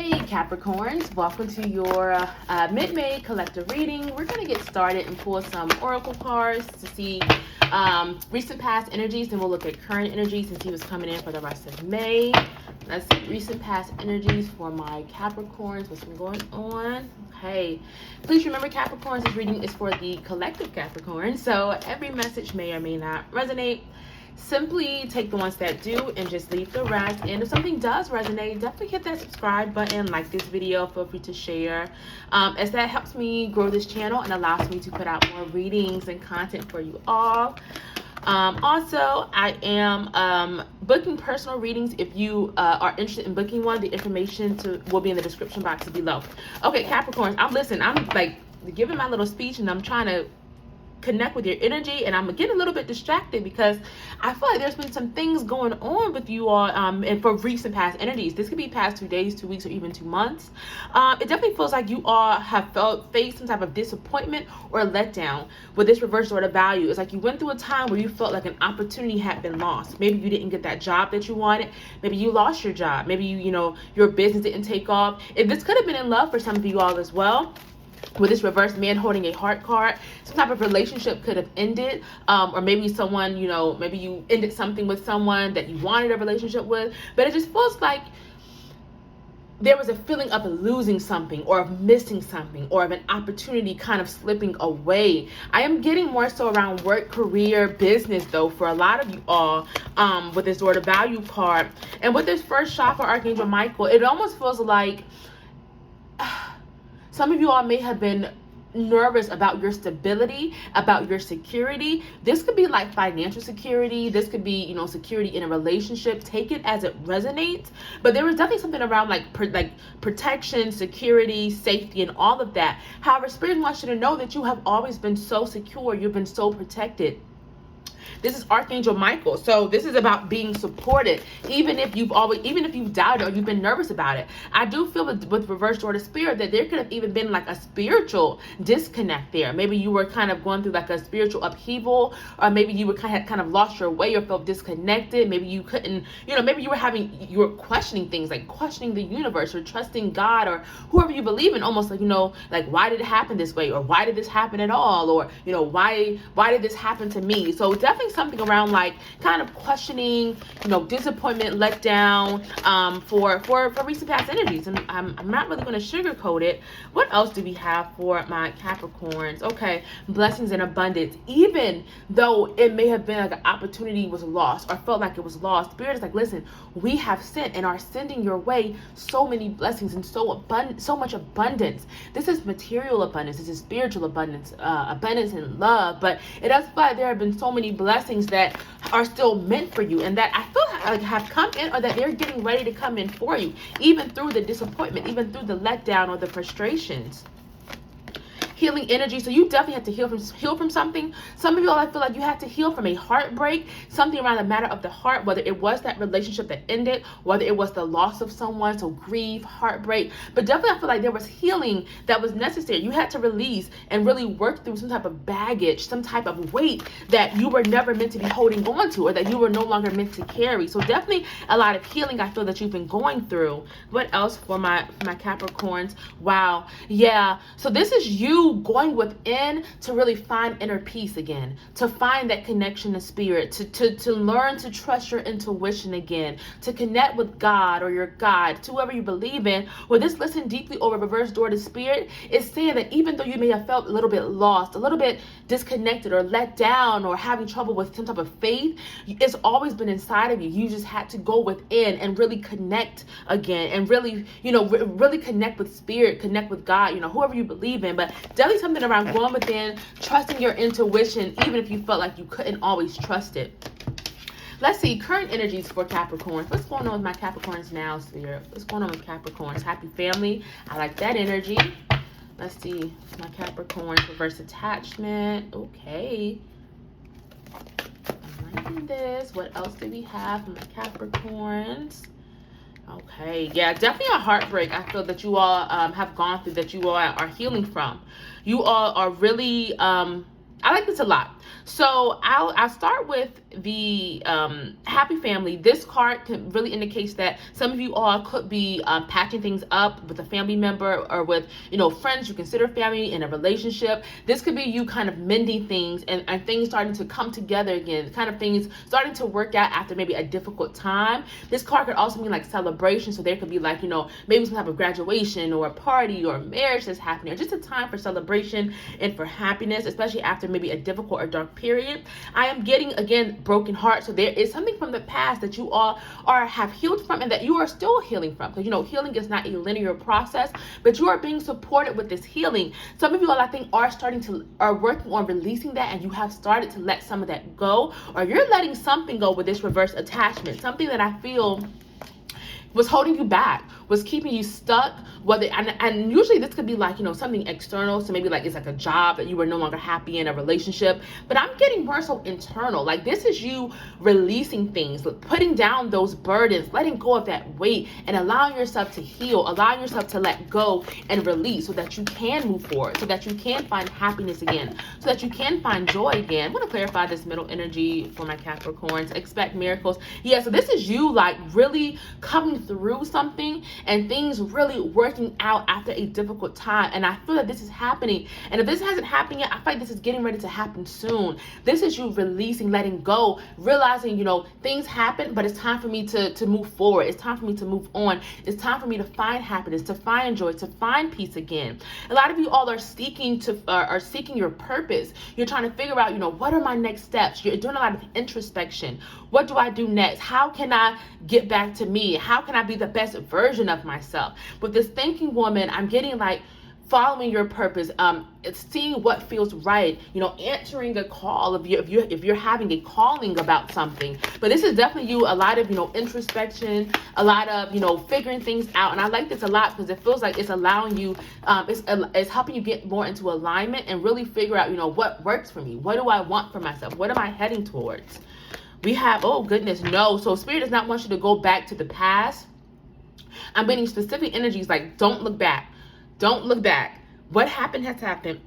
Hey Capricorns, welcome to your mid-May collective reading. We're going to get started and pull some oracle cards to see recent past energies, then we'll look at current energies and see what's coming in for the rest of May. Let's see, recent past energies for my Capricorns, what's been going on. Okay, please remember Capricorns, this reading is for the collective Capricorn, so every message may or may not resonate. Simply take the ones that do and just leave the rest. And if something does resonate, definitely hit that subscribe button, like this video, feel free to share, as that helps me grow this channel and allows me to put out more readings and content for you all. Also, I am booking personal readings. If you are interested in booking one, the information will be in the description box below. Okay, Capricorns, I'm like giving my little speech and I'm trying to connect with your energy, and I'm getting a little bit distracted because I feel like there's been some things going on with you all, and for recent past energies. This could be past 2 days, 2 weeks, or even 2 months. It definitely feels like you all have faced some type of disappointment or letdown with this reverse order value. It's like you went through a time where you felt like an opportunity had been lost. Maybe you didn't get that job that you wanted. Maybe you lost your job. Maybe your business didn't take off. And this could have been in love for some of you all as well. With this reverse man holding a heart card, some type of relationship could have ended, or maybe someone, maybe you ended something with someone that you wanted a relationship with, but it just feels like there was a feeling of losing something or of missing something or of an opportunity kind of slipping away. I am getting more so around work, career, business though for a lot of you all, with this order value card. And with this first shot for Archangel Michael, it almost feels like some of you all may have been nervous about your stability, about your security. This could be like financial security. This could be, security in a relationship. Take it as it resonates. But there was definitely something around like protection, security, safety, and all of that. However, Spirit wants you to know that you have always been so secure. You've been so protected. This is Archangel Michael. So this is about being supported, even if you've doubted or you've been nervous about it. I do feel with reverse order spirit that there could have even been like a spiritual disconnect there. Maybe you were kind of going through like a spiritual upheaval, or maybe you were kind of lost your way or felt disconnected. Maybe you couldn't, maybe you were questioning things, like questioning the universe or trusting God or whoever you believe in, almost like, like why did it happen this way, or why did this happen at all, or why did this happen to me? So definitely something around like kind of questioning, disappointment, letdown, for recent past energies. And I'm not really going to sugarcoat it. What else do we have for my Capricorns? Okay, blessings and abundance. Even though it may have been like an opportunity was lost or felt like it was lost, Spirit is like, listen, we have sent and are sending your way so many blessings and so much abundance. This is material abundance. This is spiritual abundance, abundance in love. But it does feel like there have been so many blessings that are still meant for you and that I feel like have come in, or that they're getting ready to come in for you, even through the disappointment, even through the letdown or the frustrations. Healing energy. So you definitely have to heal from something. Some of you all, I feel like you had to heal from a heartbreak, something around the matter of the heart, whether it was that relationship that ended, whether it was the loss of someone, so grief, heartbreak. But definitely I feel like there was healing that was necessary. You had to release and really work through some type of baggage, some type of weight that you were never meant to be holding on to, or that you were no longer meant to carry. So definitely a lot of healing I feel that you've been going through. What else for my Capricorns? Wow. Yeah. So this is you going within to really find inner peace again, to find that connection to spirit, to learn to trust your intuition again, to connect with God or your God, to whoever you believe in. Well, this listen deeply over reverse door to spirit is saying that even though you may have felt a little bit lost, a little bit disconnected or let down or having trouble with some type of faith, it's always been inside of you. You just had to go within and really connect again and really, really connect with spirit, connect with God, whoever you believe in. But definitely something around going within, trusting your intuition, even if you felt like you couldn't always trust it. Let's see, current energies for Capricorns. What's going on with my Capricorns now, Spirit? What's going on with Capricorns? Happy family. I like that energy. Let's see, my Capricorns, reverse attachment. Okay. I'm liking this. What else do we have for my Capricorns? Okay, yeah, definitely a heartbreak I feel that you all have gone through, that you all are healing from. You all are really I like this a lot. So I'll start with the happy family. This card can really indicates that some of you all could be patching things up with a family member or with, you know, friends you consider family in a relationship. This could be you kind of mending things and things starting to come together again, kind of things starting to work out after maybe a difficult time. This card could also mean like celebration. So there could be like, you know, maybe some type of graduation or a party or marriage that's happening, or just a time for celebration and for happiness, especially after maybe a difficult or dark period. I am getting, again, broken heart. So there is something from the past that you all have healed from and that you are still healing from. Because, you know, healing is not a linear process, but you are being supported with this healing. Some of you all, I think, are working on releasing that, and you have started to let some of that go, or you're letting something go with this reverse attachment, something that I feel was holding you back, was keeping you stuck, and usually this could be like, you know, something external. So maybe like it's like a job that you were no longer happy in, a relationship, but I'm getting more so internal. Like this is you releasing things, putting down those burdens, letting go of that weight, and allowing yourself to heal, allowing yourself to let go and release, so that you can move forward, so that you can find happiness again, so that you can find joy again. I'm going to clarify this middle energy for my Capricorns. Expect miracles. Yeah, so this is you like really coming through something and things really working out after a difficult time. And I feel that this is happening. And if this hasn't happened yet, I feel like this is getting ready to happen soon. This is you releasing, letting go, realizing, you know, things happen, but it's time for me to move forward. It's time for me to move on. It's time for me to find happiness, to find joy, to find peace again. A lot of you all are seeking your purpose. You're trying to figure out, you know, what are my next steps? You're doing a lot of introspection. What do I do next? How can I get back to me? How can I be the best version of myself? With this thinking woman, I'm getting like following your purpose, it's seeing what feels right, you know, answering a call if you're having a calling about something. But this is definitely you, a lot of, you know, introspection, a lot of, you know, figuring things out. And I like this a lot because it feels like it's allowing you, it's helping you get more into alignment and really figure out, you know, what works for me. What do I want for myself? What am I heading towards? We have, oh goodness, no. So Spirit does not want you to go back to the past. I'm getting specific energies like, don't look back. Don't look back. What happened has happened.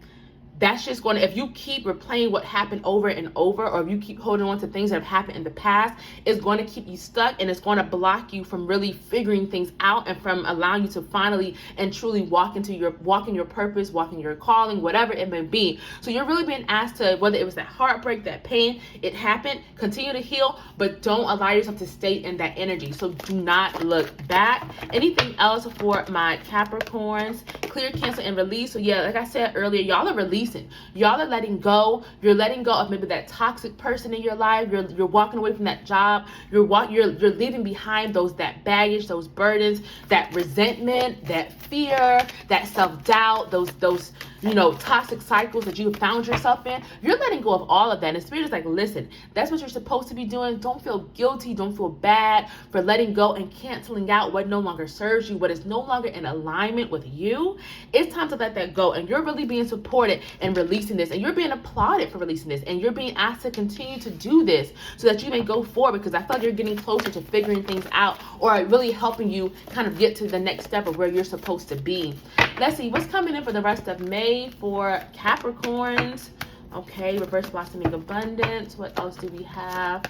That's just going to, if you keep replaying what happened over and over, or if you keep holding on to things that have happened in the past, it's going to keep you stuck, and it's going to block you from really figuring things out and from allowing you to finally and truly walk in your purpose, walk in your calling, whatever it may be. So you're really being asked to, whether it was that heartbreak, that pain, it happened, continue to heal, but don't allow yourself to stay in that energy. So do not look back. Anything else for my Capricorns? Clear, cancel, and release. So yeah, like I said earlier, y'all are releasing. Y'all are letting go. You're letting go of maybe that toxic person in your life. You're walking away from that job. You're leaving behind that baggage, those burdens, that resentment, that fear, that self-doubt, those you know, toxic cycles that you found yourself in. You're letting go of all of that. And Spirit is like, listen, that's what you're supposed to be doing. Don't feel guilty. Don't feel bad for letting go and canceling out what no longer serves you, what is no longer in alignment with you. It's time to let that go. And you're really being supported and releasing this. And you're being applauded for releasing this. And you're being asked to continue to do this so that you may go forward, because I feel like you're getting closer to figuring things out, or really helping you kind of get to the next step of where you're supposed to be. Let's see what's coming in for the rest of May for Capricorns. Okay, reverse blossoming abundance. What else do we have?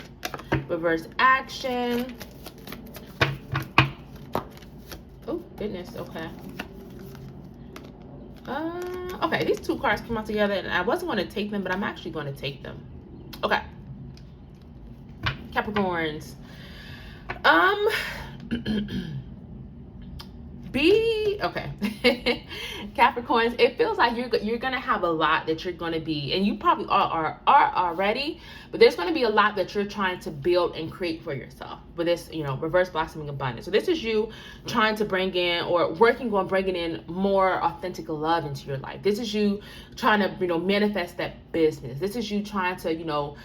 Reverse action. Oh, goodness. Okay. Okay, these two cards came out together, and I wasn't going to take them, but I'm actually going to take them. Okay. Capricorns. Okay. Capricorns, it feels like you're gonna have a lot that you're gonna be, and you probably are already, but there's gonna be a lot that you're trying to build and create for yourself with this, you know, reverse blossoming abundance. So this is you trying to bring in, or working on bringing in, more authentic love into your life. This is you trying to, you know, manifest that business. This is you trying to, you know,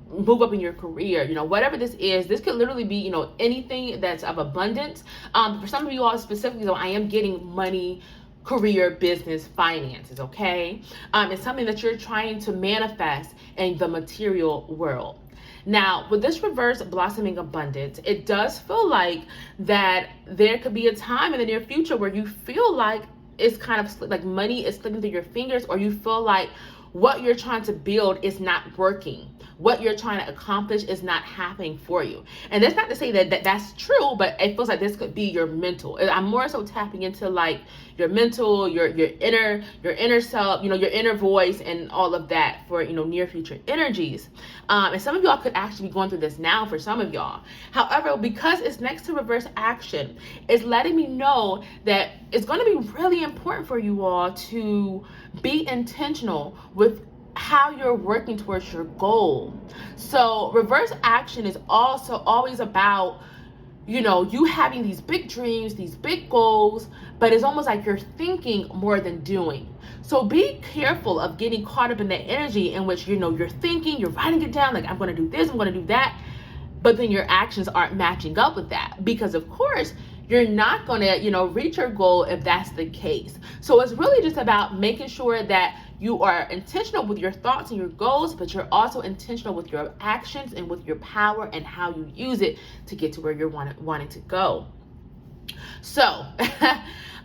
move up in your career. You know, whatever this is, this could literally be, you know, anything that's of abundance. For some of you all specifically, though, I am getting money, career, business, finances. Okay, it's something that you're trying to manifest in the material world. Now, with this reverse blossoming abundance, it does feel like that there could be a time in the near future where you feel like it's kind of like money is slipping through your fingers, or you feel like what you're trying to build is not working. What you're trying to accomplish is not happening for you. And that's not to say that that's true, but it feels like this could be your mental. I'm more so tapping into like your mental, your inner self, you know, your inner voice and all of that for, you know, near future energies. And some of y'all could actually be going through this now for some of y'all. However, because it's next to reverse action, it's letting me know that it's going to be really important for you all to be intentional with how you're working towards your goal. So reverse action is also always about, you know, you having these big dreams, these big goals, but it's almost like you're thinking more than doing. So be careful of getting caught up in that energy in which, you know, you're thinking, you're writing it down, like I'm going to do this, I'm going to do that, but then your actions aren't matching up with that, because of course you're not going to, you know, reach your goal if that's the case. So it's really just about making sure that you are intentional with your thoughts and your goals, but you're also intentional with your actions and with your power and how you use it to get to where you're wanting to go. So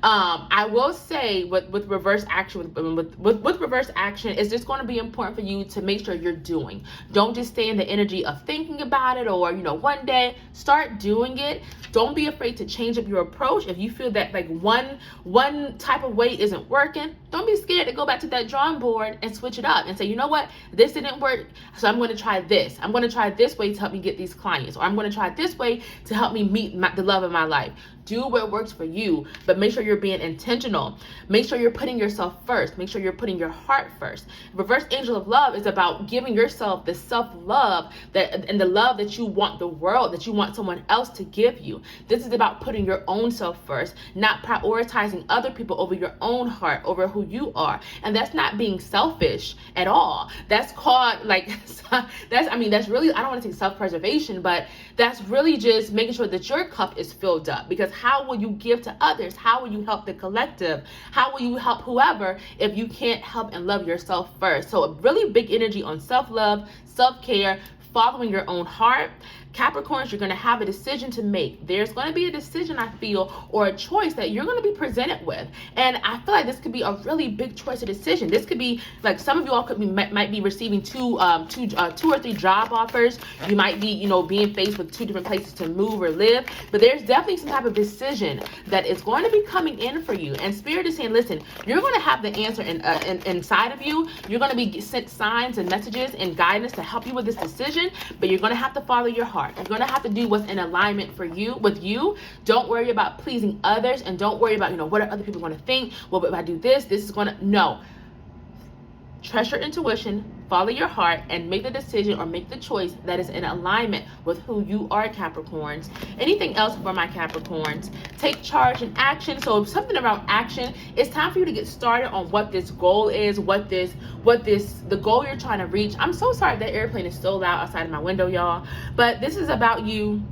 I will say with reverse action, with reverse action, it's just going to be important for you to make sure you're doing. Don't just stay in the energy of thinking about it, or, you know, one day start doing it. Don't be afraid to change up your approach. If you feel that like one type of way isn't working, don't be scared to go back to that drawing board and switch it up and say, you know what, this didn't work, so I'm going to try this. I'm going to try this way to help me get these clients, or I'm going to try this way to help me meet the love of my life. Do what works for you, but make sure you're being intentional. Make sure you're putting yourself first. Make sure you're putting your heart first. Reverse angel of love is about giving yourself the self-love and the love that you want the world, that you want someone else to give you. This is about putting your own self first, not prioritizing other people over your own heart, over who you are. And that's not being selfish at all. That's called like, that's really, I don't want to say self-preservation, but that's really just making sure that your cup is filled up. Because how will you give to others? How will you help the collective? How will you help whoever if you can't help and love yourself first? So a really big energy on self-love, self-care, following your own heart. Capricorns, you're going to have a decision to make. There's going to be a decision, I feel, or a choice that you're going to be presented with. And I feel like this could be a really big choice or decision. This could be like, some of you all might be receiving two or three job offers. You might be, you know, being faced with 2 different places to move or live. But there's definitely some type of decision that is going to be coming in for you. And Spirit is saying, listen, you're going to have the answer inside of you. You're going to be sent signs and messages and guidance to help you with this decision. But you're going to have to follow your heart. You're going to have to do what's in alignment for you, with you. Don't worry about pleasing others, and don't worry about, you know, what are other people going to think? Well, if I do this is going to, no. Trust your intuition, follow your heart, and make the decision or make the choice that is in alignment with who you are, Capricorns. Anything else for my Capricorns? Take charge and action. So something around action, it's time for you to get started on what this goal is, the goal you're trying to reach. I'm so sorry that airplane is so loud outside of my window, y'all. But this is about you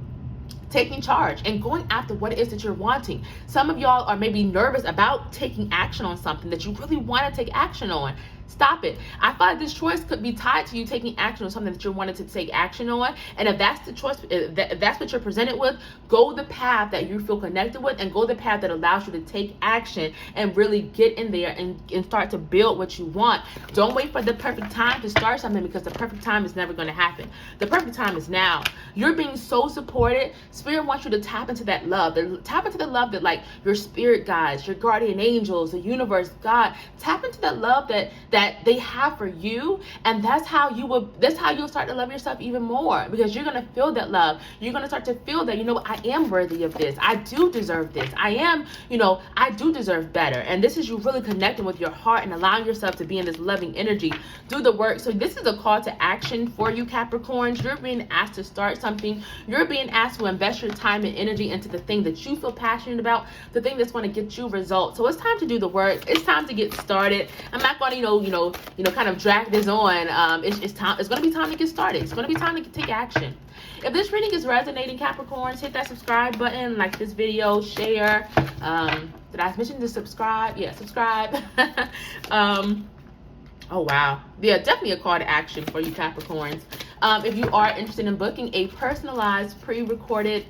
taking charge and going after what it is that you're wanting. Some of y'all are maybe nervous about taking action on something that you really want to take action on. Stop it. I feel like this choice could be tied to you taking action on something that you wanted to take action on. And if that's the choice, if that's what you're presented with, go the path that you feel connected with, and go the path that allows you to take action and really get in there and start to build what you want. Don't wait for the perfect time to start something, because the perfect time is never going to happen. The perfect time is now. You're being so supported. Spirit wants you to tap into that love. Tap into the love that, like, your spirit guides, your guardian angels, the universe, God. Tap into that love that they have for you, and that's how you'll start to love yourself even more, because you're going to feel that love. You're going to start to feel that, you know, I am worthy of this. I do deserve this. I do deserve better. And this is you really connecting with your heart and allowing yourself to be in this loving energy. Do the work. So this is a call to action for you, Capricorns. You're being asked to start something. You're being asked to invest your time and energy into the thing that you feel passionate about, the thing that's going to get you results. So it's time to do the work. It's time to get started. I'm not going to, kind of drag this on. It's time. It's going to be time to get started. It's going to be time to take action. If this reading is resonating, Capricorns, hit that subscribe button, like this video, share. Did I mention to subscribe? Yeah, subscribe. Oh, wow. Yeah, definitely a call to action for you, Capricorns. If you are interested in booking a personalized, pre-recorded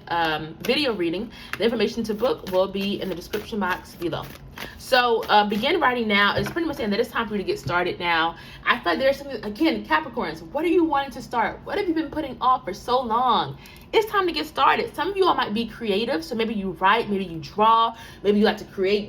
video reading, the information to book will be in the description box below. So begin writing now. It's pretty much saying that it's time for you to get started now. I feel like there's something, again, Capricorns, what are you wanting to start? What have you been putting off for so long? It's time to get started. Some of you all might be creative, so maybe you write, maybe you draw, maybe you like to create,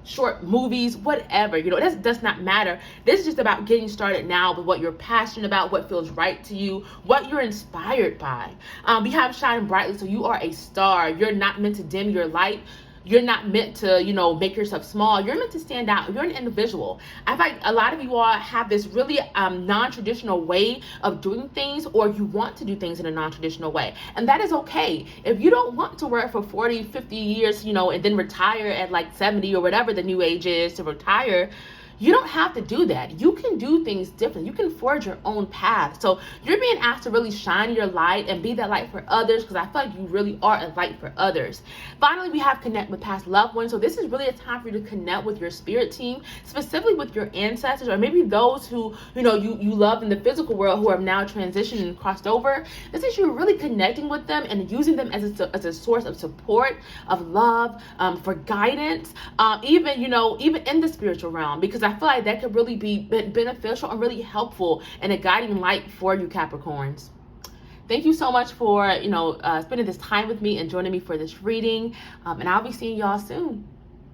short movies, whatever. It does not matter. This is just about getting started now with what you're passionate about, what feels right to you, what you're inspired by. We have shine brightly, so you are a star. You're not meant to dim your light. You're not meant to, make yourself small. You're meant to stand out. You're an individual. I feel like a lot of you all have this really non-traditional way of doing things, or you want to do things in a non-traditional way. And that is okay. If you don't want to work for 40, 50 years, and then retire at like 70 or whatever the new age is to retire, you don't have to do that. You can do things different. You can forge your own path. So you're being asked to really shine your light and be that light for others, because I feel like you really are a light for others. Finally, we have connect with past loved ones. So this is really a time for you to connect with your spirit team, specifically with your ancestors, or maybe those who, you love in the physical world who have now transitioned and crossed over. This is you really connecting with them and using them as a source of support, of love, for guidance, even in the spiritual realm, because I feel like that could really be beneficial and really helpful and a guiding light for you, Capricorns. Thank you so much for, spending this time with me and joining me for this reading. And I'll be seeing y'all soon.